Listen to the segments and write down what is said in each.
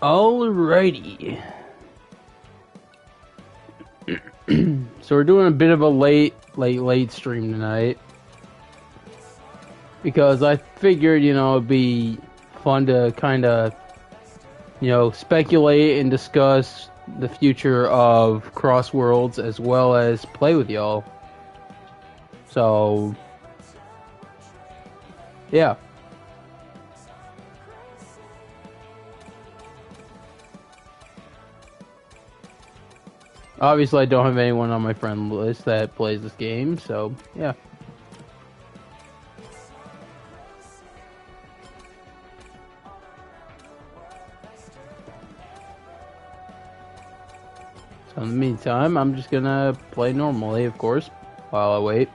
Alrighty. So we're doing a bit of a late stream tonight. Because I figured, you know, it'd be fun to kind of, you know, speculate and discuss the future of Crossworlds as well as play with y'all. So, yeah. Obviously, I don't have anyone on my friend list that plays this game, so, yeah. So in the meantime, I'm just gonna play normally, of course, while I wait.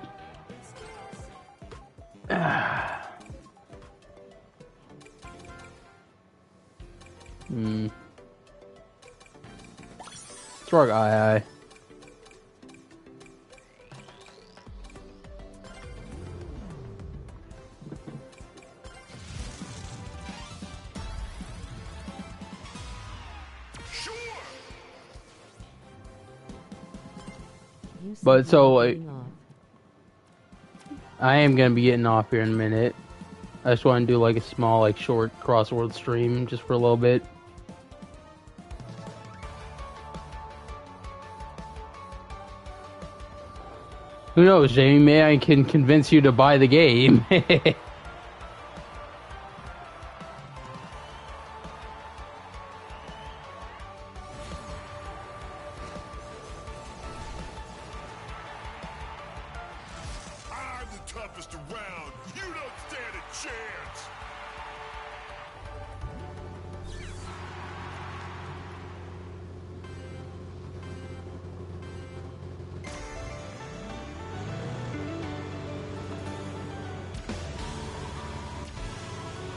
Truck aye. But so, I am gonna be getting off here in a minute. I just want to do like a small, like short Crossworld stream just for a little bit. Who knows, Jamie? Maybe I can convince you to buy the game.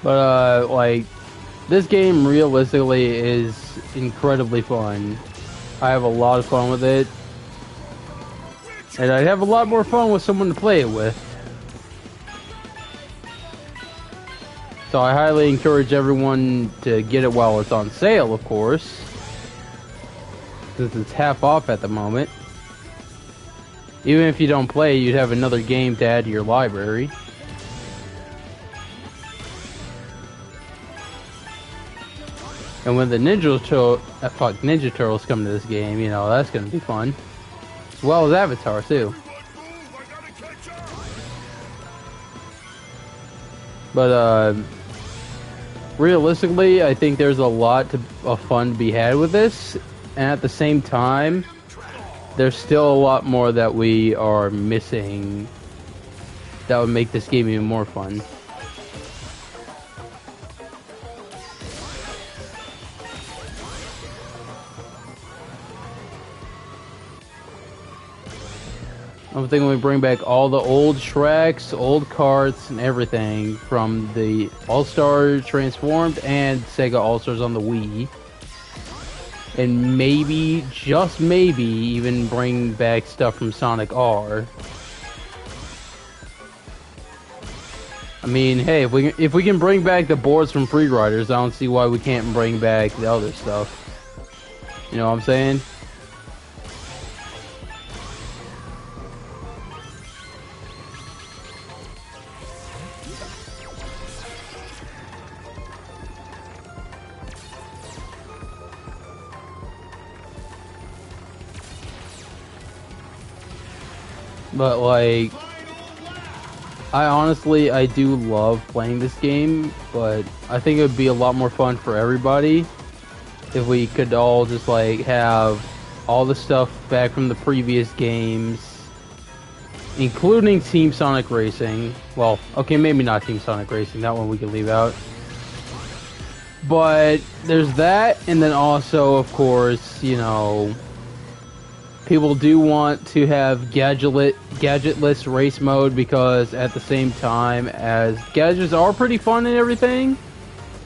But, like, this game realistically is incredibly fun. I have a lot of fun with it. And I'd have a lot more fun with someone to play it with. So I highly encourage everyone to get it while it's on sale, of course. Since it's half off at the moment. Even if you don't play, you'd have another game to add to your library. And when the Ninja Turtles come to this game, you know, that's gonna be fun. As well as Avatar, too. But, realistically, I think there's a lot of fun to be had with this. And at the same time, there's still a lot more that we are missing that would make this game even more fun. I'm thinking we bring back all the old Shreks, old carts, and everything from the All-Star Transformed and Sega All-Stars on the Wii. And maybe, just maybe, even bring back stuff from Sonic R. I mean, hey, if we can bring back the boards from Free Riders, I don't see why we can't bring back the other stuff. You know what I'm saying? But, like, I do love playing this game, but I think it would be a lot more fun for everybody if we could all just, like, have all the stuff back from the previous games, including Team Sonic Racing. Well, okay, maybe not Team Sonic Racing, that one we can leave out. But there's that, and then also, of course, you know, people do want to have gadgetless race mode because at the same time as gadgets are pretty fun and everything,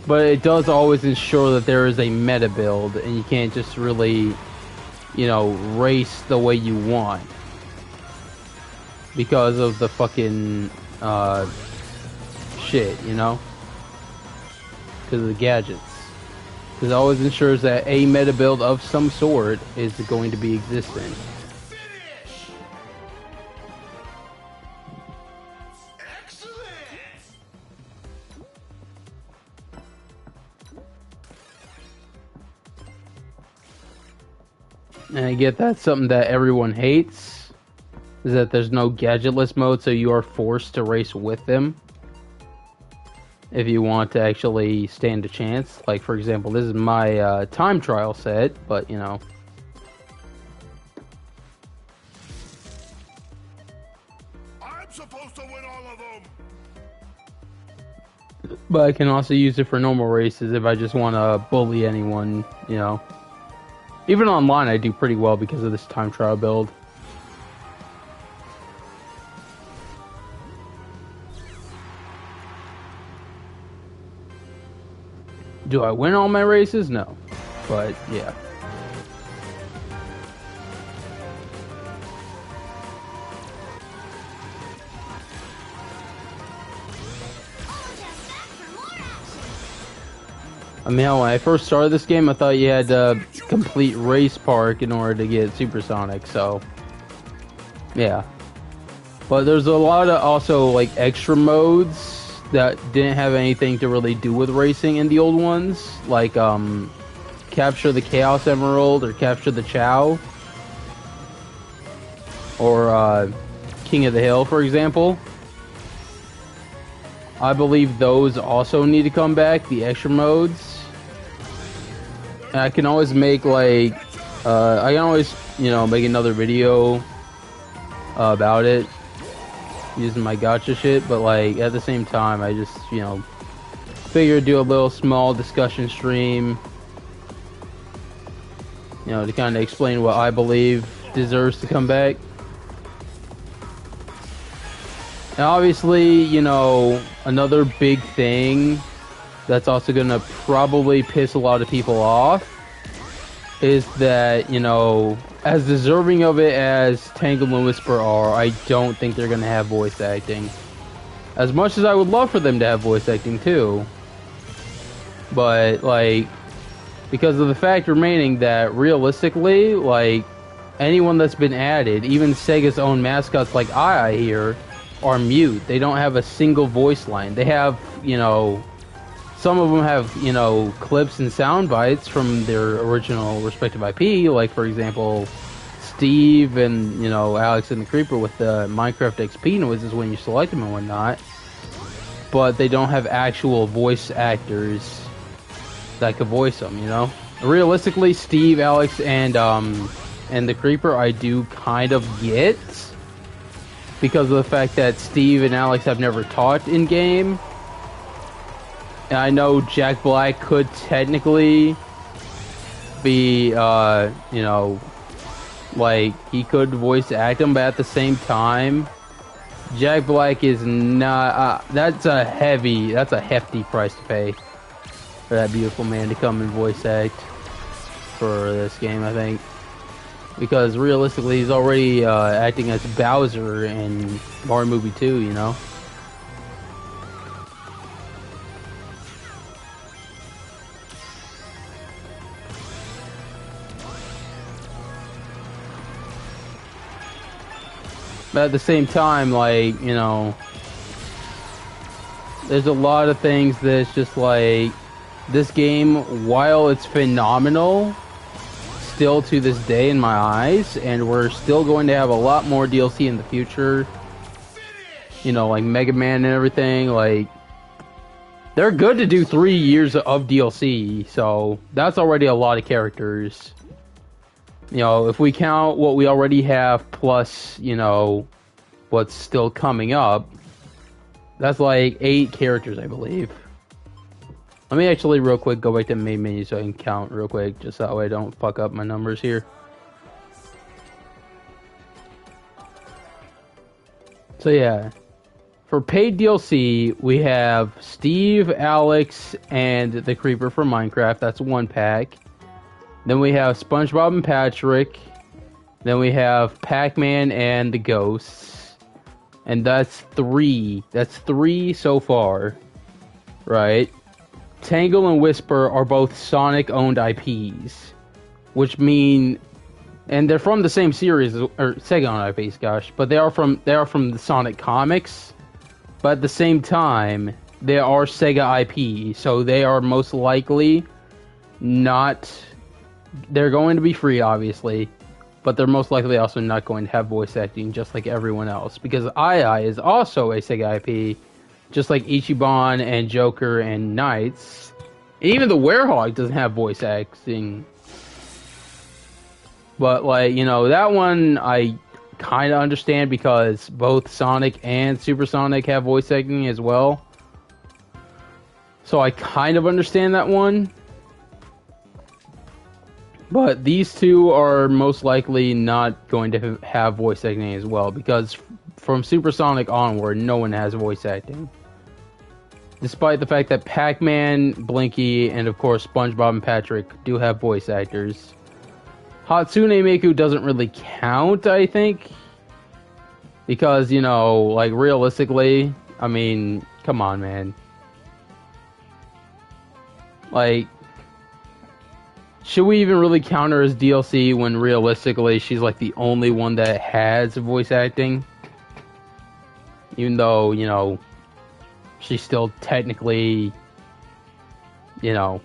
but it does always ensure that there is a meta build and you can't just really, you know, race the way you want because of the fucking shit, you know, because of the gadgets. This always ensures that a meta build of some sort is going to be existent. And I get that's something that everyone hates, is that there's no gadgetless mode, so you are forced to race with them if you want to actually stand a chance. Like, for example, this is my time trial set, but, you know. I'm supposed to win all of them. But I can also use it for normal races if I just want to bully anyone, you know. Even online, I do pretty well because of this time trial build. Do I win all my races? No. But, yeah. I mean, when I first started this game, I thought you had to complete Race Park in order to get Supersonic, so... yeah. But there's a lot of also, like, extra modes that didn't have anything to really do with racing in the old ones, like capture the Chaos Emerald or capture the Chow, or King of the Hill, for example. I believe those also need to come back, the extra modes. And I can always make like I can always, you know, make another video about it using my gotcha shit, but like at the same time I just, you know, figured do a little small discussion stream, you know, to kind of explain what I believe deserves to come back. And obviously, you know, another big thing that's also gonna probably piss a lot of people off is that, you know, as deserving of it as Tangled and Whisper are, I don't think they're gonna have voice acting. As much as I would love for them to have voice acting too. But, like, because of the fact remaining that realistically, like, anyone that's been added, even Sega's own mascots like I here, are mute. They don't have a single voice line. They have, you know, some of them have, you know, clips and sound bites from their original respective IP, like, for example, Steve and, you know, Alex and the Creeper with the Minecraft XP noises when you select them and whatnot. But they don't have actual voice actors that could voice them, you know? Realistically, Steve, Alex, and the Creeper I do kind of get, because of the fact that Steve and Alex have never taught in-game. And I know Jack Black could technically be, you know, like, he could voice act him, but at the same time, Jack Black is not, that's a hefty price to pay for that beautiful man to come and voice act for this game, I think. Because realistically, he's already acting as Bowser in Mario Movie 2, you know? But at the same time, like, you know, there's a lot of things that's just like, this game, while it's phenomenal, still to this day in my eyes, and we're still going to have a lot more DLC in the future, you know, like Mega Man and everything, like, they're good to do 3 years of DLC, so that's already a lot of characters. You know, if we count what we already have plus, you know, what's still coming up, that's like 8 characters, I believe. Let me actually real quick go back to the main menu so I can count real quick, just that way I don't fuck up my numbers here. So yeah, for paid DLC, we have Steve, Alex, and the Creeper from Minecraft. That's 1 pack. Then we have SpongeBob and Patrick. Then we have Pac-Man and the Ghosts. And that's 3. That's 3 so far. Right? Tangle and Whisper are both Sonic-owned IPs, which mean, and they're from the same series, or Sega-owned IPs, gosh, but they are from the Sonic comics. But at the same time, they are Sega IP, so they are most likely not. They're going to be free, obviously, but they're most likely also not going to have voice acting, just like everyone else, because II is also a Sega IP. Just like Ichiban and Joker and Knights. And even the Werehog doesn't have voice acting. But, like, you know, that one I kind of understand because both Sonic and Supersonic have voice acting as well. So I kind of understand that one. But these two are most likely not going to have voice acting as well, because from Supersonic onward, no one has voice acting. Despite the fact that Pac-Man, Blinky, and of course SpongeBob and Patrick do have voice actors. Hatsune Miku doesn't really count, I think. Because, you know, like, realistically, I mean, come on, man. Like, should we even really count her as DLC when realistically she's like the only one that has voice acting? Even though, you know, she's still technically, you know,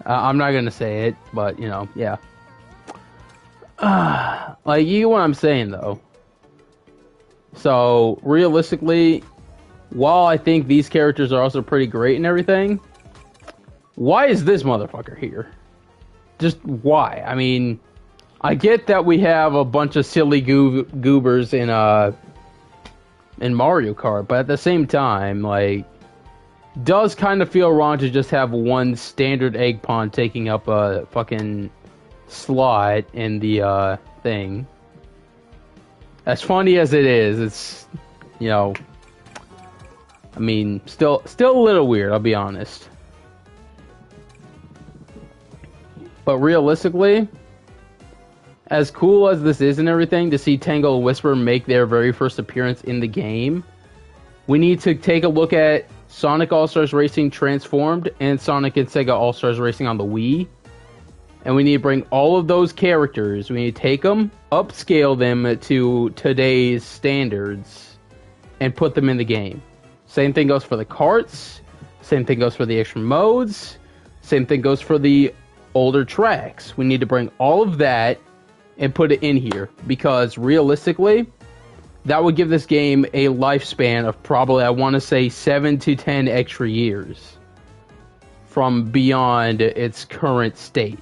I'm not gonna say it, but, you know, yeah. Like, you get what I'm saying, though. So, realistically, while I think these characters are also pretty great and everything, why is this motherfucker here? Just why? I mean, I get that we have a bunch of silly goobers in Mario Kart, but at the same time, like, does kind of feel wrong to just have one standard egg pawn taking up a fucking slot in the thing. As funny as it is, it's, you know, I mean, still a little weird, I'll be honest. But realistically, as cool as this is and everything, to see Tangle and Whisper make their very first appearance in the game, we need to take a look at Sonic All-Stars Racing Transformed and Sonic and Sega All-Stars Racing on the Wii. And we need to bring all of those characters, we need to take them, upscale them to today's standards, and put them in the game. Same thing goes for the carts, same thing goes for the extra modes, same thing goes for the older tracks. We need to bring all of that and put it in here, because realistically, that would give this game a lifespan of probably, I want to say, 7 to 10 extra years from beyond its current state.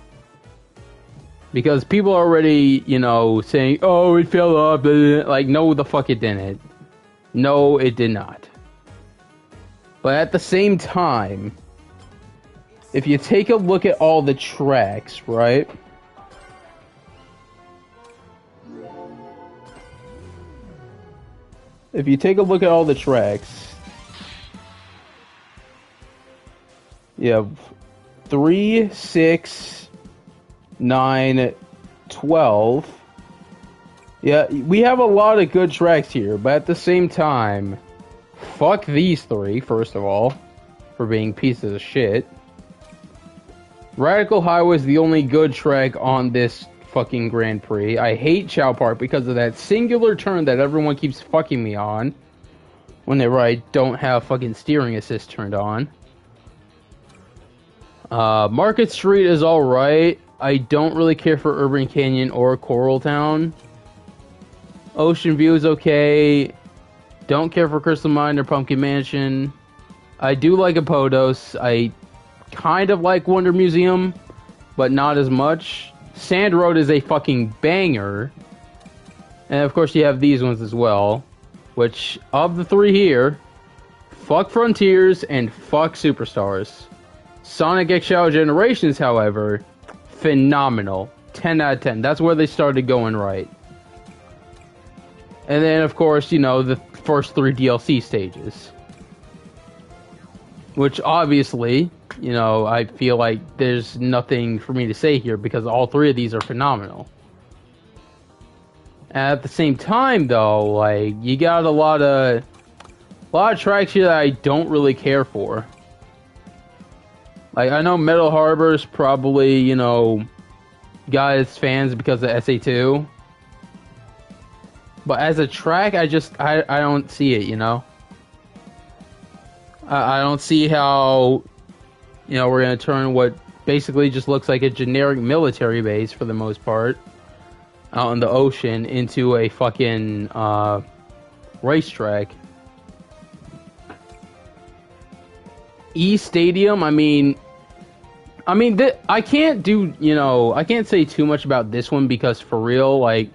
Because people are already, you know, saying, oh, it fell off, like, no, the fuck it didn't. No, it did not. But at the same time, if you take a look at all the tracks, right? If you take a look at all the tracks, you have 3, 6, 9, 12. Yeah, we have a lot of good tracks here, but at the same time, fuck these 3, first of all, for being pieces of shit. Radical Highway is the only good track on this fucking Grand Prix. I hate Chow Park because of that singular turn that everyone keeps fucking me on whenever I don't have fucking steering assist turned on. Market Street is alright. I don't really care for Urban Canyon or Coral Town. Ocean View is okay. Don't care for Crystal Mine or Pumpkin Mansion. I do like Apodos. I kind of like Wonder Museum, but not as much. Sand Road is a fucking banger. And of course you have these ones as well. Which, of the 3 here, fuck Frontiers and fuck Superstars. Sonic XL Generations, however, phenomenal. 10 out of 10. That's where they started going right. And then, of course, you know, the first 3 DLC stages. Which, obviously, you know, I feel like there's nothing for me to say here because all 3 of these are phenomenal. At the same time, though, like, you got a lot of A lot of tracks here that I don't really care for. Like, I know Metal Harbor's probably, you know, got its fans because of SA2. But as a track, I don't see it, you know? I don't see how, you know, we're going to turn what basically just looks like a generic military base for the most part out in the ocean into a fucking racetrack. E-Stadium, I can't do, you know, I can't say too much about this one because for real, like,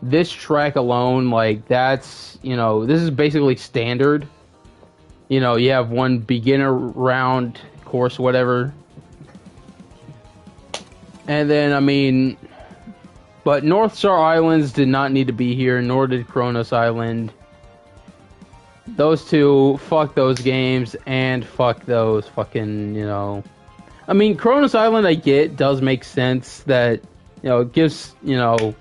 this track alone, like, that's, you know, this is basically standard. You know, you have one beginner round course, whatever. And then, I mean, but North Star Islands did not need to be here, nor did Kronos Island. Those two, fuck those games, and fuck those fucking, you know... I mean, Kronos Island, I get, does make sense that, you know, it gives, you know,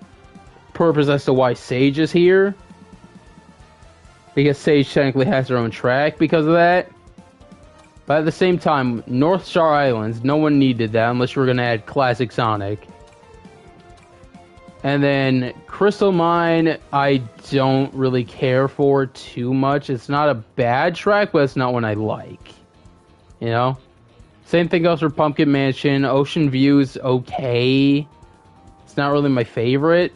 purpose as to why Sage is here. Because Sage technically has their own track because of that. But at the same time, North Star Islands, no one needed that unless you were going to add Classic Sonic. And then Crystal Mine, I don't really care for too much. It's not a bad track, but it's not one I like. You know? Same thing goes for Pumpkin Mansion. Ocean View's okay. It's not really my favorite.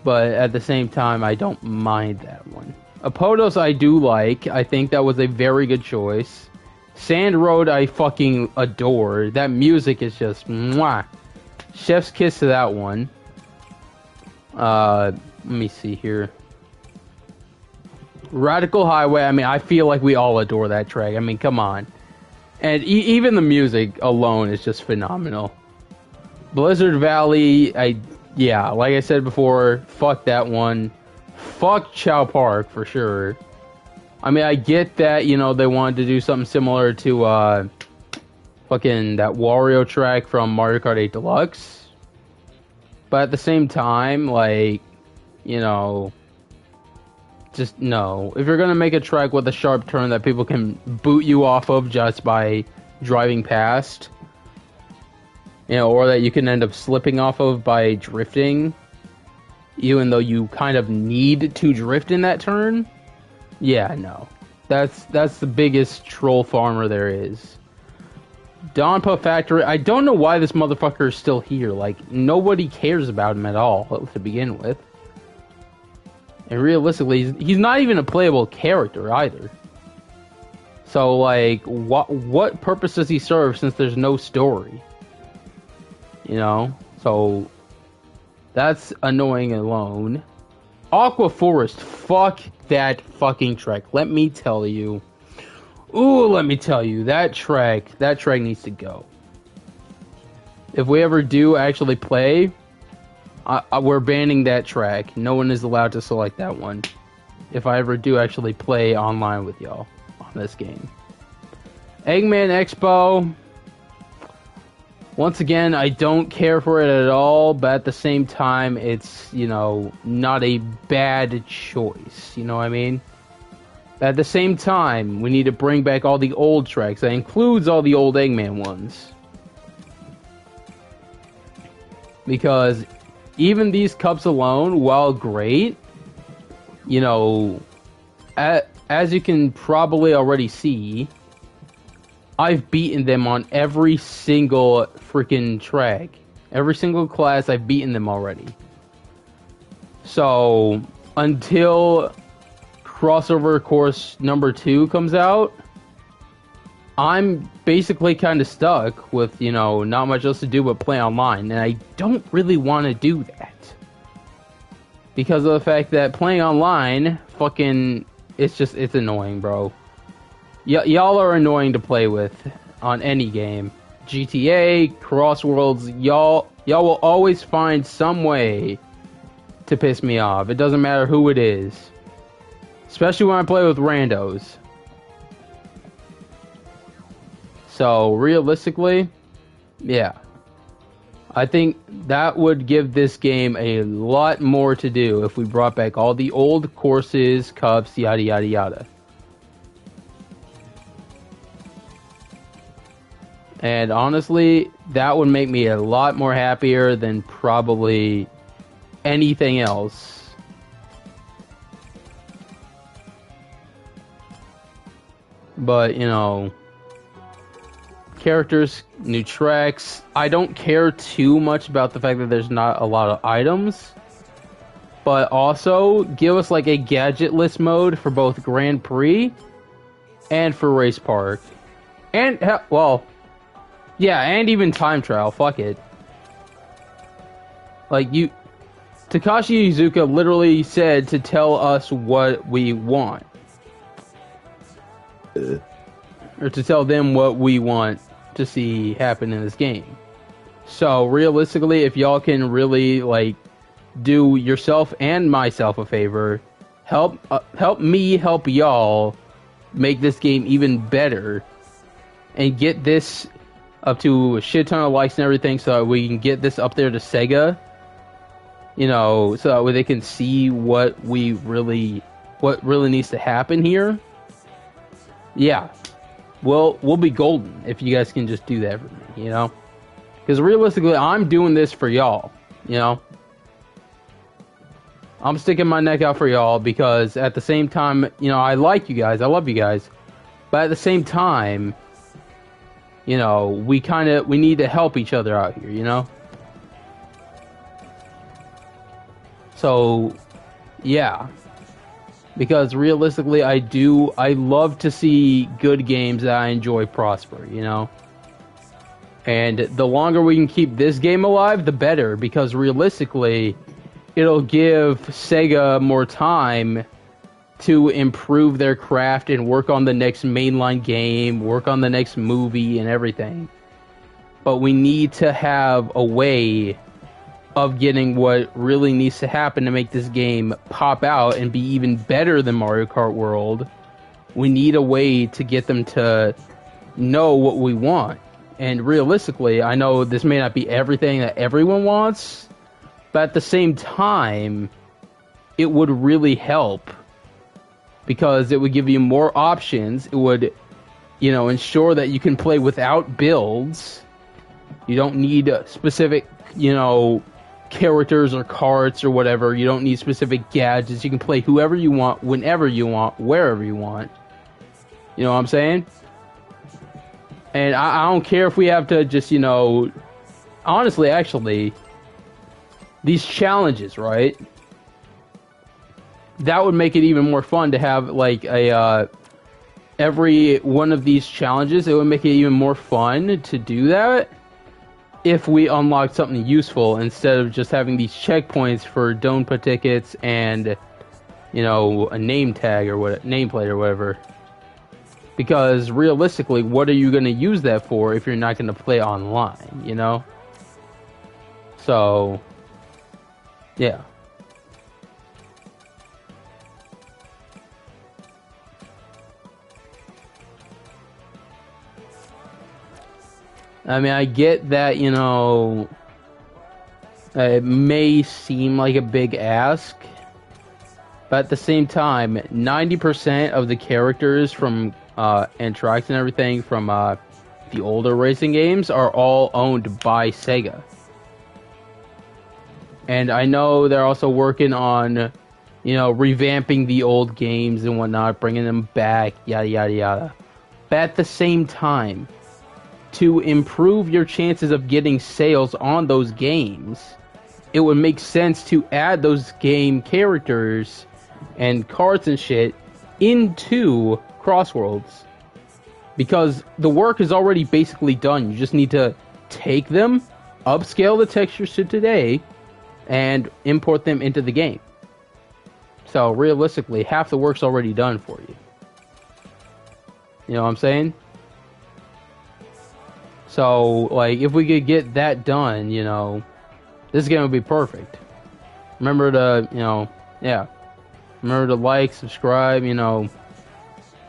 But at the same time, I don't mind that one. Apodos I do like. I think that was a very good choice. Sand Road I fucking adore. That music is just mwah. Chef's kiss to that one. Let me see here. Radical Highway, I mean, I feel like we all adore that track. I mean, come on. And even the music alone is just phenomenal. Blizzard Valley, yeah, like I said before, fuck that one. Fuck Chow Park, for sure. I mean, I get that, you know, they wanted to do something similar to, fucking that Wario track from Mario Kart 8 Deluxe. But at the same time, like, you know, just no. If you're gonna make a track with a sharp turn that people can boot you off of just by driving past, you know, or that you can end up slipping off of by drifting, even though you kind of need to drift in that turn, yeah, no. That's the biggest troll farmer there is. Donpa Factory, I don't know why this motherfucker is still here. Like, nobody cares about him at all, to begin with. And realistically, he's not even a playable character, either. So, like, what purpose does he serve since there's no story? You know? So, that's annoying alone. Aqua Forest, fuck that fucking track. Let me tell you. Ooh, let me tell you, that track needs to go. If we ever do actually play, we're banning that track. No one is allowed to select that one. If I ever do actually play online with y'all on this game. Eggman Expo. Once again, I don't care for it at all, but at the same time, it's, you know, not a bad choice. You know what I mean? At the same time, we need to bring back all the old tracks. That includes all the old Eggman ones. Because even these cups alone, while great, you know, as you can probably already see, I've beaten them on every single freaking track. Every single class, I've beaten them already. So, until Crossover Course number 2 comes out, I'm basically kind of stuck with, you know, not much else to do but play online, and I don't really want to do that. Because of the fact that playing online, fucking, it's annoying, bro. Y'all are annoying to play with on any game. GTA, Crossworlds, y'all will always find some way to piss me off. It doesn't matter who it is. Especially when I play with randos. So, realistically, yeah. I think that would give this game a lot more to do if we brought back all the old courses, cups, yada yada yada. And honestly, that would make me a lot more happier than probably anything else. But, you know, characters, new tracks. I don't care too much about the fact that there's not a lot of items. But also, give us like a gadgetless mode for both Grand Prix and for Race Park. And, well, yeah, and even time trial. Fuck it. Like, Takashi Iizuka literally said to tell us what we want. Or to tell them what we want to see happen in this game. So, realistically, if y'all can really, like, do yourself and myself a favor, help me help y'all make this game even better and get this up to a shit ton of likes and everything so that we can get this up there to Sega, you know, so that they can see what really needs to happen here. Yeah, we'll be golden if you guys can just do that for me, you know, because realistically I'm doing this for y'all, you know. I'm sticking my neck out for y'all because at the same time, you know, I like you guys, I love you guys, but at the same time, you know, we need to help each other out here, you know? So, yeah. Because realistically, I love to see good games that I enjoy prosper, you know? And the longer we can keep this game alive, the better, because realistically, it'll give Sega more time to improve their craft and work on the next mainline game, work on the next movie and everything. But we need to have a way of getting what really needs to happen to make this game pop out and be even better than Mario Kart World. We need a way to get them to know what we want. And realistically, I know this may not be everything that everyone wants, but at the same time, it would really help. Because it would give you more options. It would, you know, ensure that you can play without builds. You don't need specific, you know, characters or carts or whatever. You don't need specific gadgets. You can play whoever you want, whenever you want, wherever you want. You know what I'm saying? And I don't care if we have to just, you know... Honestly, actually, these challenges, right? That would make it even more fun to have, like, every one of these challenges. It would make it even more fun to do that if we unlocked something useful instead of just having these checkpoints for Donpa tickets and, you know, a name tag or what, nameplate or whatever. Because realistically, what are you going to use that for if you're not going to play online, you know? So, yeah. I mean, I get that, you know, it may seem like a big ask, but at the same time, 90% of the characters from and tracks and everything from the older racing games are all owned by Sega. And I know they're also working on, you know, revamping the old games and whatnot, bringing them back, yada, yada, yada. But at the same time, to improve your chances of getting sales on those games, it would make sense to add those game characters and cards and shit into Crossworlds. Because the work is already basically done. You just need to take them, upscale the textures to today, and import them into the game. So realistically, half the work's already done for you. You know what I'm saying? So, like, if we could get that done, you know, this game would be perfect. Remember to, you know, yeah. Remember to like, subscribe, you know,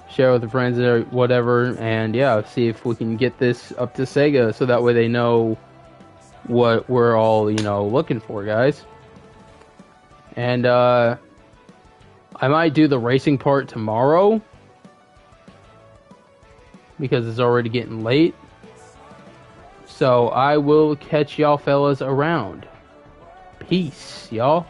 share with your friends or whatever, and yeah, see if we can get this up to Sega so that way they know what we're all, you know, looking for, guys. And, I might do the racing part tomorrow because it's already getting late. So I will catch y'all fellas around. Peace, y'all.